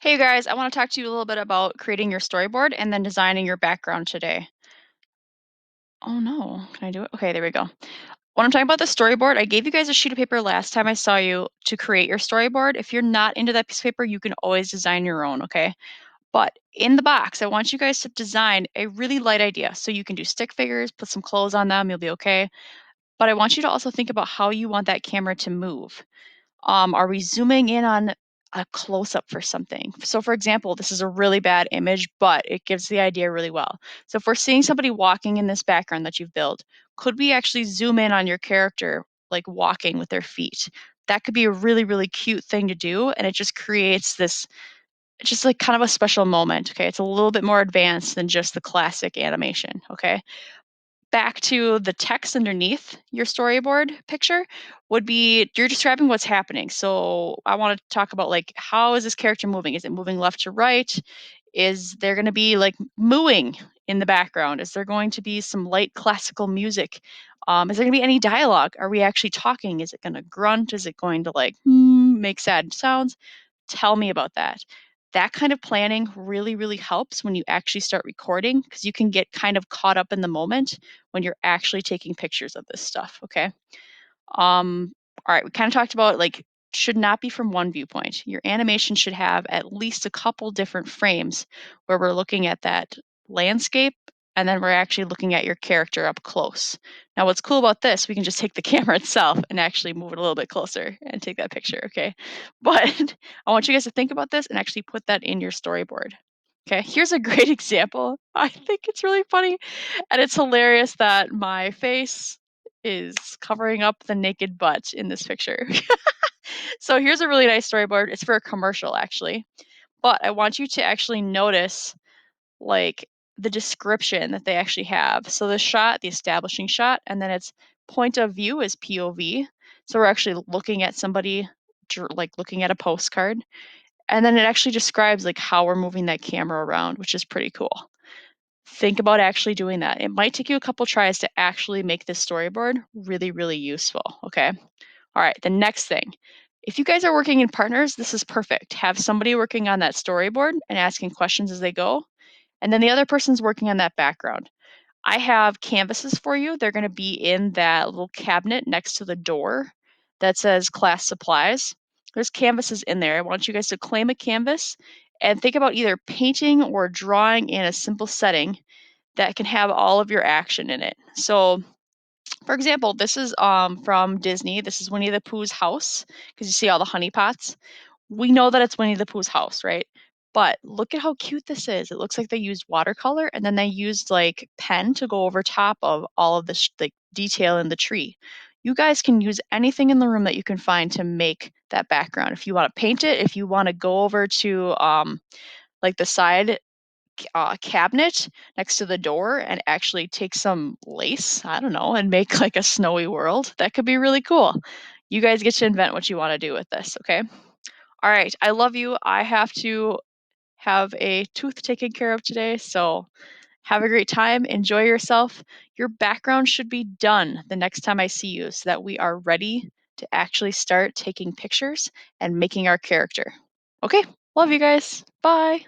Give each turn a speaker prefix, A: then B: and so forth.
A: Hey you guys, I want to talk to you a little bit about creating your storyboard and then designing your background today. Oh no, can I do it? Okay, there we go. When I'm talking about the storyboard, I gave you guys a sheet of paper last time I saw you to create your storyboard. If you're not into that piece of paper, you can always design your own, okay? But in the box, I want you guys to design a really light idea. So you can do stick figures, put some clothes on them, you'll be okay. But I want you to also think about how you want that camera to move. Are we zooming in on a close up for something? So, for example, this is a really bad image, but it gives the idea really well. So, if we're seeing somebody walking in this background that you've built, could we actually zoom in on your character, like walking with their feet? That could be a really, really cute thing to do. And it just creates this, just like kind of a special moment. Okay. It's a little bit more advanced than just the classic animation. Okay, back to the text underneath your storyboard picture would be you're describing what's happening. So I want to talk about like how is this character moving? Is it moving left to right? Is there going to be like mooing in the background? Is there going to be some light classical music? Is there going to be any dialogue? Are we actually talking? Is it going to grunt? Is it going to like make sad sounds? Tell me about that. That kind of planning really, really helps when you actually start recording because you can get kind of caught up in the moment when you're actually taking pictures of this stuff. Okay. Um, all right, we kind of talked about like should not be from one viewpoint. Your animation should have at least a couple different frames where we're looking at that landscape and then we're actually looking at your character up close. Now, what's cool about this, we can just take the camera itself and actually move it a little bit closer and take that picture, okay? But I want you guys to think about this and actually put that in your storyboard. Okay, here's a great example. I think it's really funny and it's hilarious that my face is covering up the naked butt in this picture. So here's a really nice storyboard. It's for a commercial, actually. But I want you to actually notice like the description that they actually have. So the shot, the establishing shot, and then its point of view is POV. So we're actually looking at somebody, like looking at a postcard. And then it actually describes like how we're moving that camera around, which is pretty cool. Think about actually doing that. It might take you a couple tries to actually make this storyboard really, really useful. Okay. All right. The next thing, if you guys are working in partners, this is perfect. Have somebody working on that storyboard and asking questions as they go. And then the other person's working on that background. I have canvases for you. They're going to be in that little cabinet next to the door that says class supplies. There's canvases in there. I want you guys to claim a canvas and think about either painting or drawing in a simple setting that can have all of your action in it. So, for example, this is from Disney. This is Winnie the Pooh's house because you see all the honey pots. We know that it's Winnie the Pooh's house, right? But look at how cute this is. It looks like they used watercolor and then they used like pen to go over top of all of this like detail in the tree. You guys can use anything in the room that you can find to make that background. If you want to paint it, if you want to go over to like the side cabinet next to the door and actually take some lace, I don't know, and make like a snowy world. That could be really cool. You guys get to invent what you want to do with this, okay? All right, I love you. I have to have a tooth taken care of today, so have a great time. Enjoy yourself. Your background should be done the next time I see you so that we are ready to actually start taking pictures and making our character. Okay, love you guys. Bye.